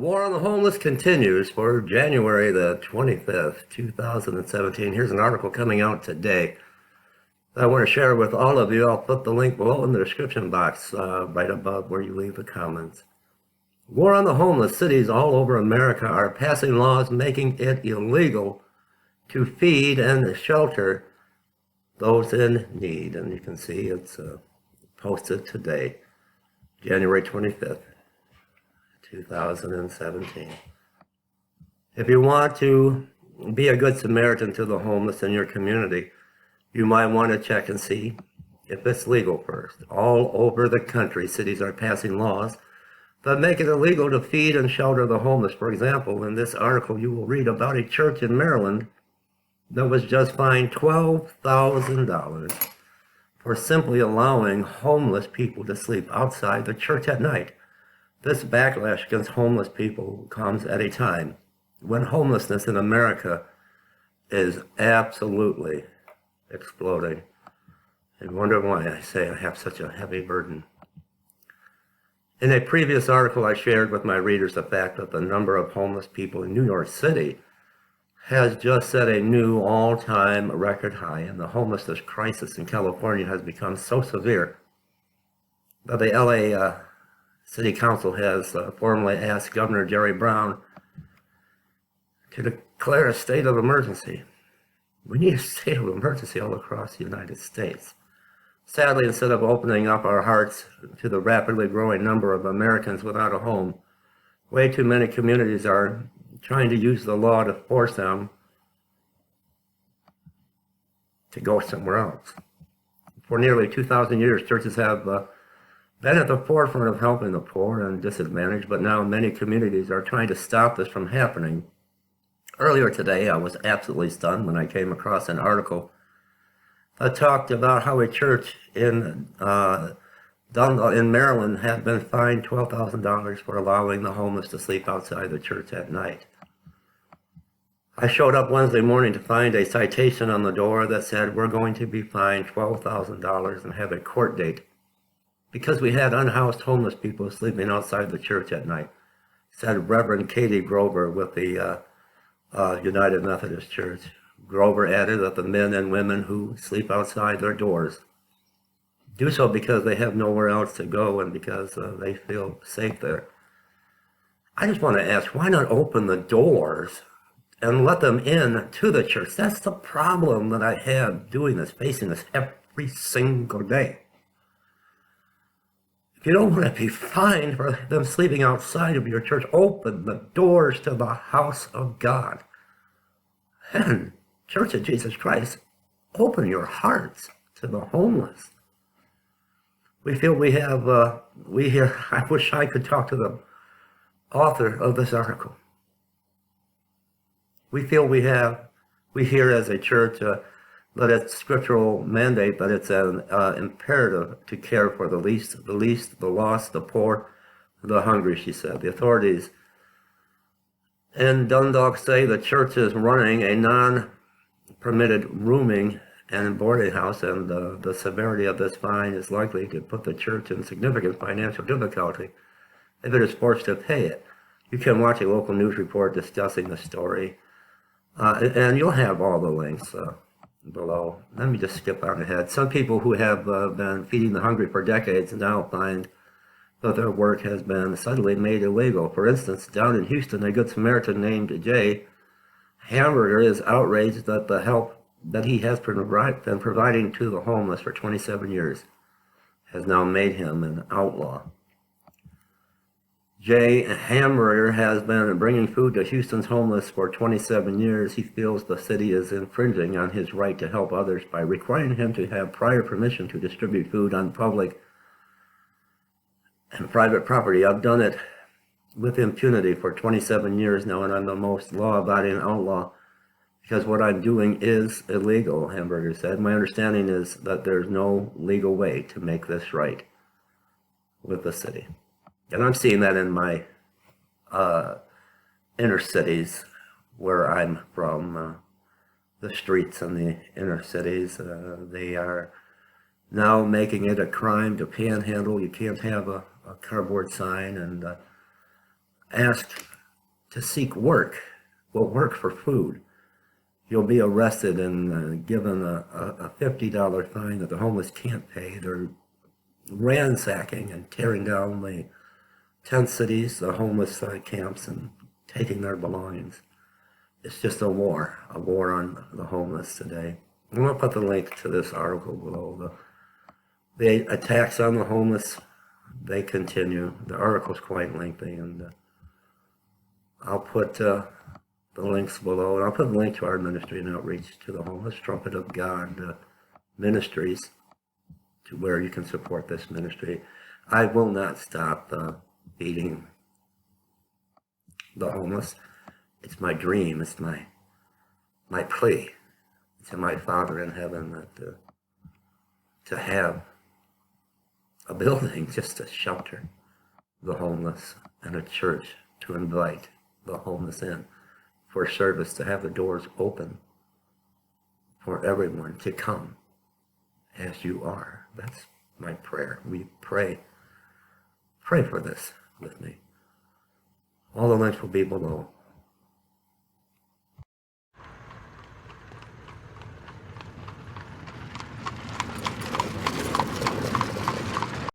war on the homeless continues for January the 25th, 2017. Here's an article coming out today that I want to share with all of you. I'll put the link below in the description box right above where you leave the comments. War on the homeless. Cities all over America are passing laws making it illegal to feed and shelter those in need. And you can see it's posted today, January 25th. 2017. If you want to be a good Samaritan to the homeless in your community, you might want to check and see if it's legal first. All over the country, cities are passing laws that make it illegal to feed and shelter the homeless. For example, in this article, you will read about a church in Maryland that was just fined $12,000 for simply allowing homeless people to sleep outside the church at night. This backlash against homeless people comes at a time when homelessness in America is absolutely exploding. I wonder why I say I have such a heavy burden. In a previous article, I shared with my readers the fact that the number of homeless people in New York City has just set a new all-time record high, and the homelessness crisis in California has become so severe that the LA City Council has formally asked Governor Jerry Brown to declare a state of emergency. We need a state of emergency all across the United States. Sadly, instead of opening up our hearts to the rapidly growing number of Americans without a home, way too many communities are trying to use the law to force them to go somewhere else. For nearly 2,000 years, churches have been at the forefront of helping the poor and disadvantaged, but now many communities are trying to stop this from happening. Earlier today, I was absolutely stunned when I came across an article that talked about how a church in Maryland had been fined $12,000 for allowing the homeless to sleep outside the church at night. I showed up Wednesday morning to find a citation on the door that said, "We're going to be fined $12,000 and have a court date because we had unhoused homeless people sleeping outside the church at night," said Reverend Katie Grover with the United Methodist Church. Grover added that the men and women who sleep outside their doors do so because they have nowhere else to go and because they feel safe there. I just want to ask, why not open the doors and let them in to the church? That's the problem that I have doing this, facing this every single day. If you don't want to be fined for them sleeping outside of your church, open the doors to the house of God. And Church of Jesus Christ, open your hearts to the homeless. We feel we have, I wish I could talk to the author of this article. We feel we hear as a church that it's scriptural mandate, that it's an imperative to care for the least, the lost, the poor, the hungry, she said. The authorities in Dundalk say the church is running a non-permitted rooming and boarding house, and the severity of this fine is likely to put the church in significant financial difficulty if it is forced to pay it. You can watch a local news report discussing the story, and you'll have all the links below. Let me just skip on ahead. Some people who have been feeding the hungry for decades now find that their work has been suddenly made illegal. For instance, down in Houston, a Good Samaritan named Jay Hamburger is outraged that the help that he has been providing to the homeless for 27 years has now made him an outlaw. Jay Hamburger has been bringing food to Houston's homeless for 27 years. He feels the city is infringing on his right to help others by requiring him to have prior permission to distribute food on public and private property. I've done it with impunity for 27 years now, and I'm the most law-abiding outlaw because what I'm doing is illegal, Hamburger said. My understanding is that there's no legal way to make this right with the city. And I'm seeing that in my inner cities where I'm from, the streets in the inner cities. They are now making it a crime to panhandle. You can't have a cardboard sign and ask to seek work, will work for food. You'll be arrested and given a $50 fine that the homeless can't pay. They're ransacking and tearing down the tent cities, the homeless camps, and taking their belongings. It's just a war on the homeless today. I'm going to put the link to this article below. The attacks on the homeless, they continue. The article's quite lengthy, and I'll put the links below, and I'll put a link to our ministry and outreach to the homeless, Trumpet of God Ministries, to where you can support this ministry. I will not stop feeding the homeless. It's my dream. It's my plea to my Father in heaven that to have a building just to shelter the homeless and a church to invite the homeless in for service, to have the doors open for everyone to come as you are. That's my prayer. We pray for this with me. All the links will be below.